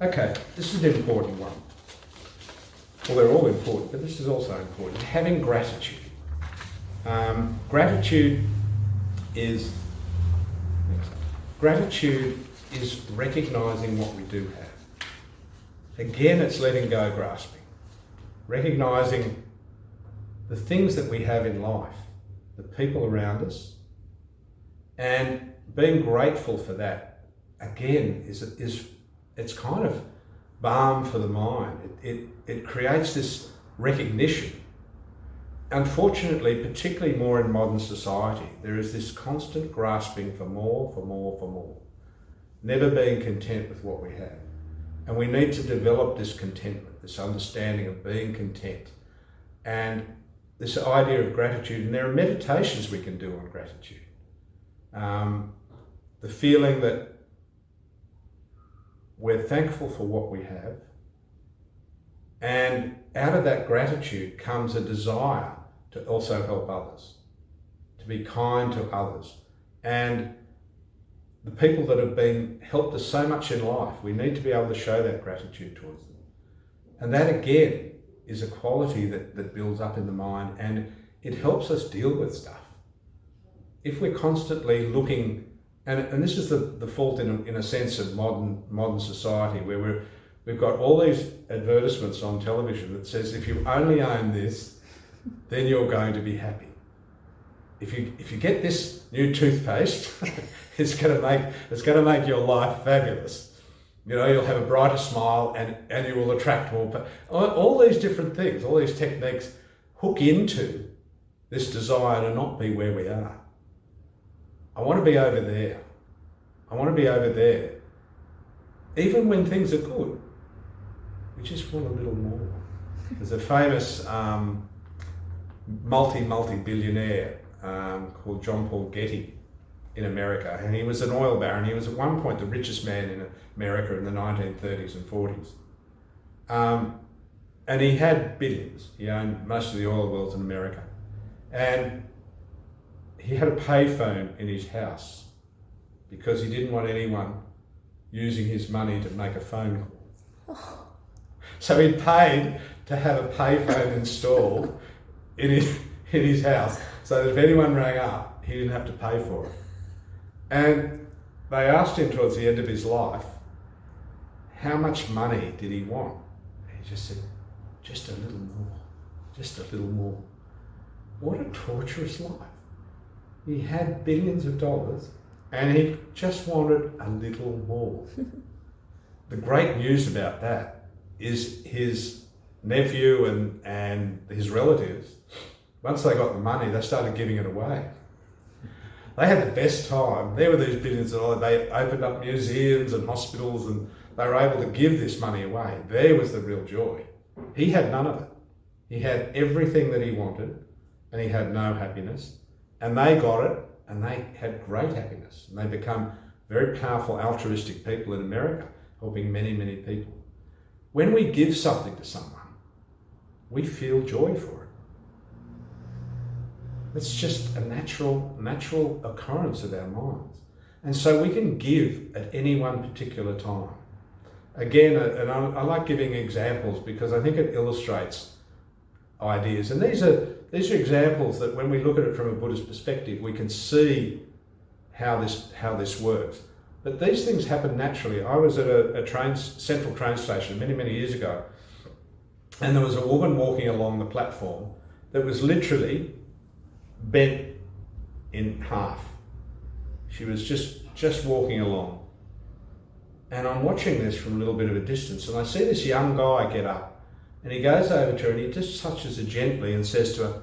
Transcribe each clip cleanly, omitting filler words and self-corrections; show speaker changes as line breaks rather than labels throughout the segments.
Okay, this is an important one. Well, they're all important, but this is also important. Having gratitude. Gratitude is recognising what we do have. Again, it's letting go grasping. Recognising the things that we have in life, the people around us, and being grateful for that, again, it's kind of balm for the mind. It creates this recognition. Unfortunately, particularly more in modern society, there is this constant grasping for more, for more, for more. Never being content with what we have. And we need to develop this contentment, this understanding of being content. And this idea of gratitude, and there are meditations we can do on gratitude. The feeling that we're thankful for what we have, and out of that gratitude comes a desire to also help others, to be kind to others. And the people that have been helped us so much in life, we need to be able to show that gratitude towards them. And that again is a quality that builds up in the mind, and it helps us deal with stuff. If we're constantly looking, and this is the fault in a sense of modern society, where we've got all these advertisements on television that says if you only own this, then you're going to be happy. If you get this new toothpaste, it's going to make your life fabulous. You know, you'll have a brighter smile and you will attract more. But all these different things, all these techniques hook into this desire to not be where we are. I want to be over there. I want to be over there. Even when things are good, we just want a little more. There's a famous multi-billionaire called John Paul Getty in America, and he was an oil baron. He was at one point the richest man in America in the 1930s and 40s. And he had billions. He owned most of the oil wells in America. And he had a payphone in his house because he didn't want anyone using his money to make a phone call. So he paid to have a payphone installed in his house, so that if anyone rang up, he didn't have to pay for it. And they asked him towards the end of his life, how much money did he want? And he just said, just a little more, just a little more. What a torturous life. He had billions of dollars and he just wanted a little more. The great news about that is his nephew and his relatives, once they got the money, they started giving it away. They had the best time. There were these billions of dollars. They opened up museums and hospitals and they were able to give this money away. There was the real joy. He had none of it. He had everything that he wanted and he had no happiness. And they got it and they had great happiness. And they become very powerful altruistic people in America, helping many, many people. When we give something to someone, we feel joy for it. It's just a natural occurrence of our minds. And so we can give at any one particular time. Again, and I like giving examples because I think it illustrates ideas. And these are examples that when we look at it from a Buddhist perspective, we can see how this works. But these things happen naturally. I was at a central train station many, many years ago, and there was a woman walking along the platform that was literally bent in half. She was just walking along. And I'm watching this from a little bit of a distance, and I see this young guy get up, and he goes over to her and he just touches her gently and says to her,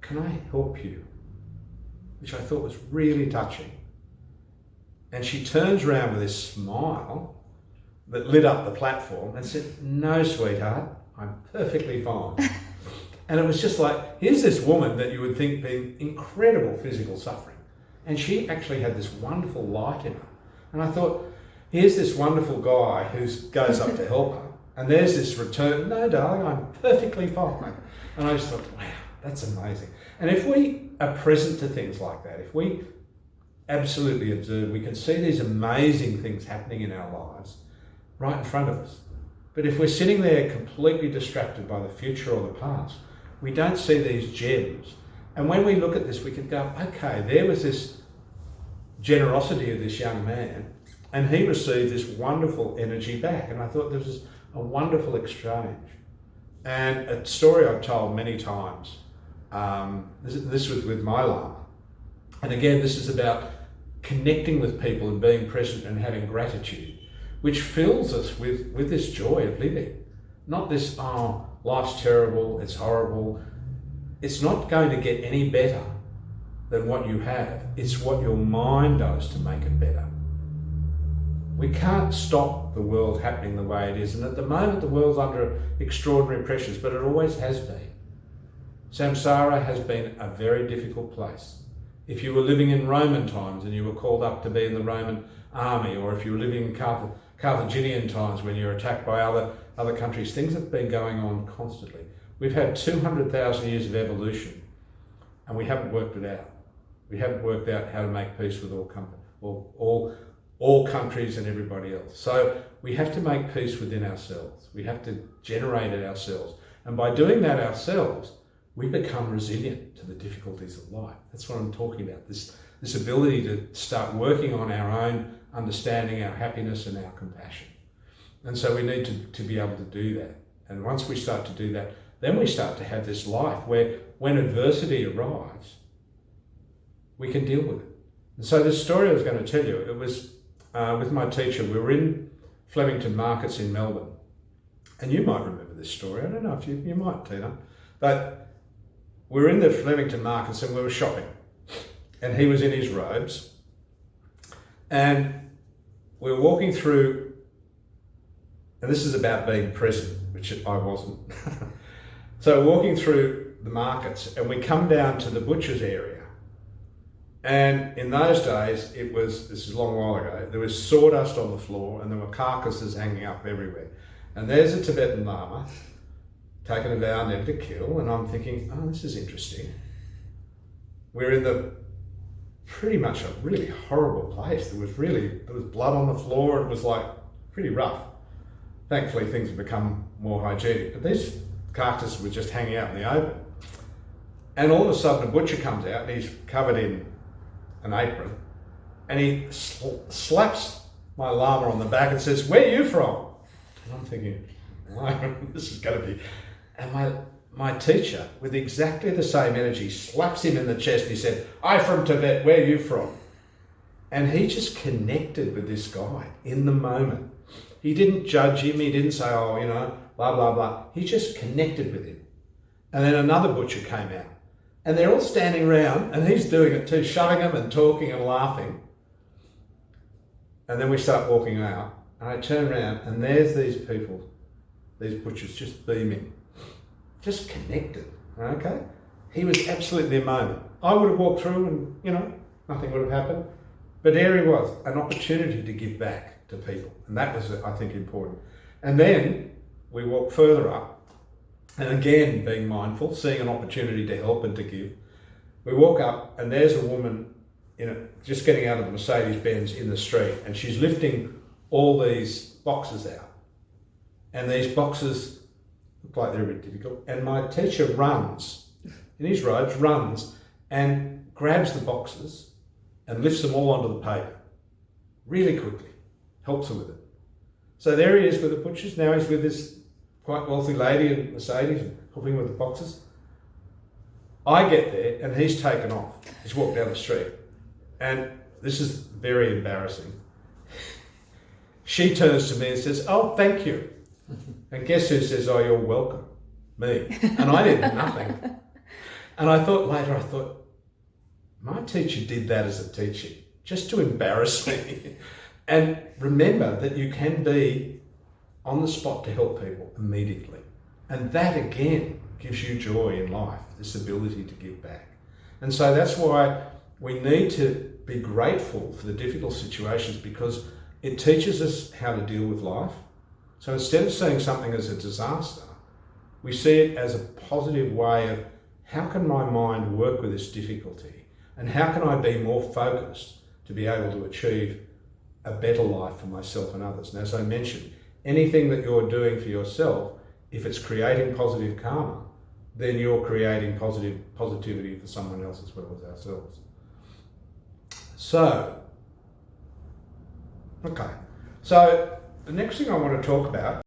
"Can I help you?" Which I thought was really touching. And she turns around with this smile that lit up the platform and said, "No, sweetheart, I'm perfectly fine." And it was just like, here's this woman that you would think being incredible physical suffering. And she actually had this wonderful light in her. And I thought, here's this wonderful guy who goes up to help her. And there's this return, "No, darling, I'm perfectly fine." And I just thought, wow, that's amazing. And if we are present to things like that, if we absolutely observe, we can see these amazing things happening in our lives. right in front of us. But if we're sitting there completely distracted by the future or the past, we don't see these gems. And when we look at this, we can go, okay, there was this generosity of this young man, and he received this wonderful energy back. And I thought this was a wonderful exchange. And a story I've told many times, this was with my Lama. And again, this is about connecting with people and being present and having gratitude, which fills us with this joy of living. Not this, oh, life's terrible, it's horrible. It's not going to get any better than what you have. It's what your mind does to make it better. We can't stop the world happening the way it is. And at the moment, the world's under extraordinary pressures, but it always has been. Samsara has been a very difficult place. If you were living in Roman times and you were called up to be in the Roman army, or if you were living in Carthaginian times when you were attacked by other countries, things have been going on constantly. We've had 200,000 years of evolution, and we haven't worked it out. We haven't worked out how to make peace with all countries and everybody else. So we have to make peace within ourselves. We have to generate it ourselves. And by doing that ourselves, we become resilient to the difficulties of life. That's what I'm talking about, this ability to start working on our own understanding, our happiness and our compassion. And so we need to be able to do that. And once we start to do that, then we start to have this life where when adversity arrives, we can deal with it. And so this story I was going to tell you, it was with my teacher. We were in Flemington Markets in Melbourne. And you might remember this story. I don't know if you might, Tina. But we were in the Flemington Markets and we were shopping. And he was in his robes. And we were walking through, and this is about being present, which I wasn't. So walking through the markets, and we come down to the butcher's area. And in those days, this is a long while ago, there was sawdust on the floor and there were carcasses hanging up everywhere. And there's a Tibetan Lama taking a vow never to kill, and I'm thinking, oh, this is interesting. We're in pretty much a really horrible place. There was blood on the floor. It was like pretty rough. Thankfully, things have become more hygienic, but these carcasses were just hanging out in the open. And all of a sudden, a butcher comes out, and he's covered in an apron, and he slaps my Lama on the back and says, "Where are you from?" And I'm thinking, this is going to be... And my teacher, with exactly the same energy, slaps him in the chest and he said, "I'm from Tibet, where are you from?" And he just connected with this guy in the moment. He didn't judge him, he didn't say, oh, blah, blah, blah. He just connected with him. And then another butcher came out. And they're all standing around, and he's doing it too, shutting them and talking and laughing. And then we start walking out, and I turn around, and there's these people, these butchers just beaming. Just connected, okay? He was absolutely a moment. I would have walked through and, nothing would have happened. But there he was, an opportunity to give back to people. And that was, I think, important. And then we walked further up, and again, being mindful, seeing an opportunity to help and to give. We walk up, and there's a woman, just getting out of the Mercedes-Benz in the street, and she's lifting all these boxes out. And these boxes look like they're a bit difficult. And my teacher runs, in his robes, and grabs the boxes and lifts them all onto the pavement really quickly, helps her with it. So there he is with the butchers. Now he's with this quite wealthy lady in Mercedes and helping with the boxes. I get there and he's taken off. He's walked down the street. And this is very embarrassing. She turns to me and says, "Oh, thank you." And guess who says, "Oh, you're welcome"? Me. And I did nothing. And I thought later, my teacher did that as a teacher, just to embarrass me. And remember that you can be on the spot to help people immediately. And that again gives you joy in life, this ability to give back. And so that's why we need to be grateful for the difficult situations, because it teaches us how to deal with life. So instead of seeing something as a disaster, we see it as a positive way of, how can my mind work with this difficulty? And how can I be more focused to be able to achieve a better life for myself and others? And as I mentioned, anything that you're doing for yourself, if it's creating positive karma, then you're creating positivity for someone else as well as ourselves. So, okay. So the next thing I want to talk about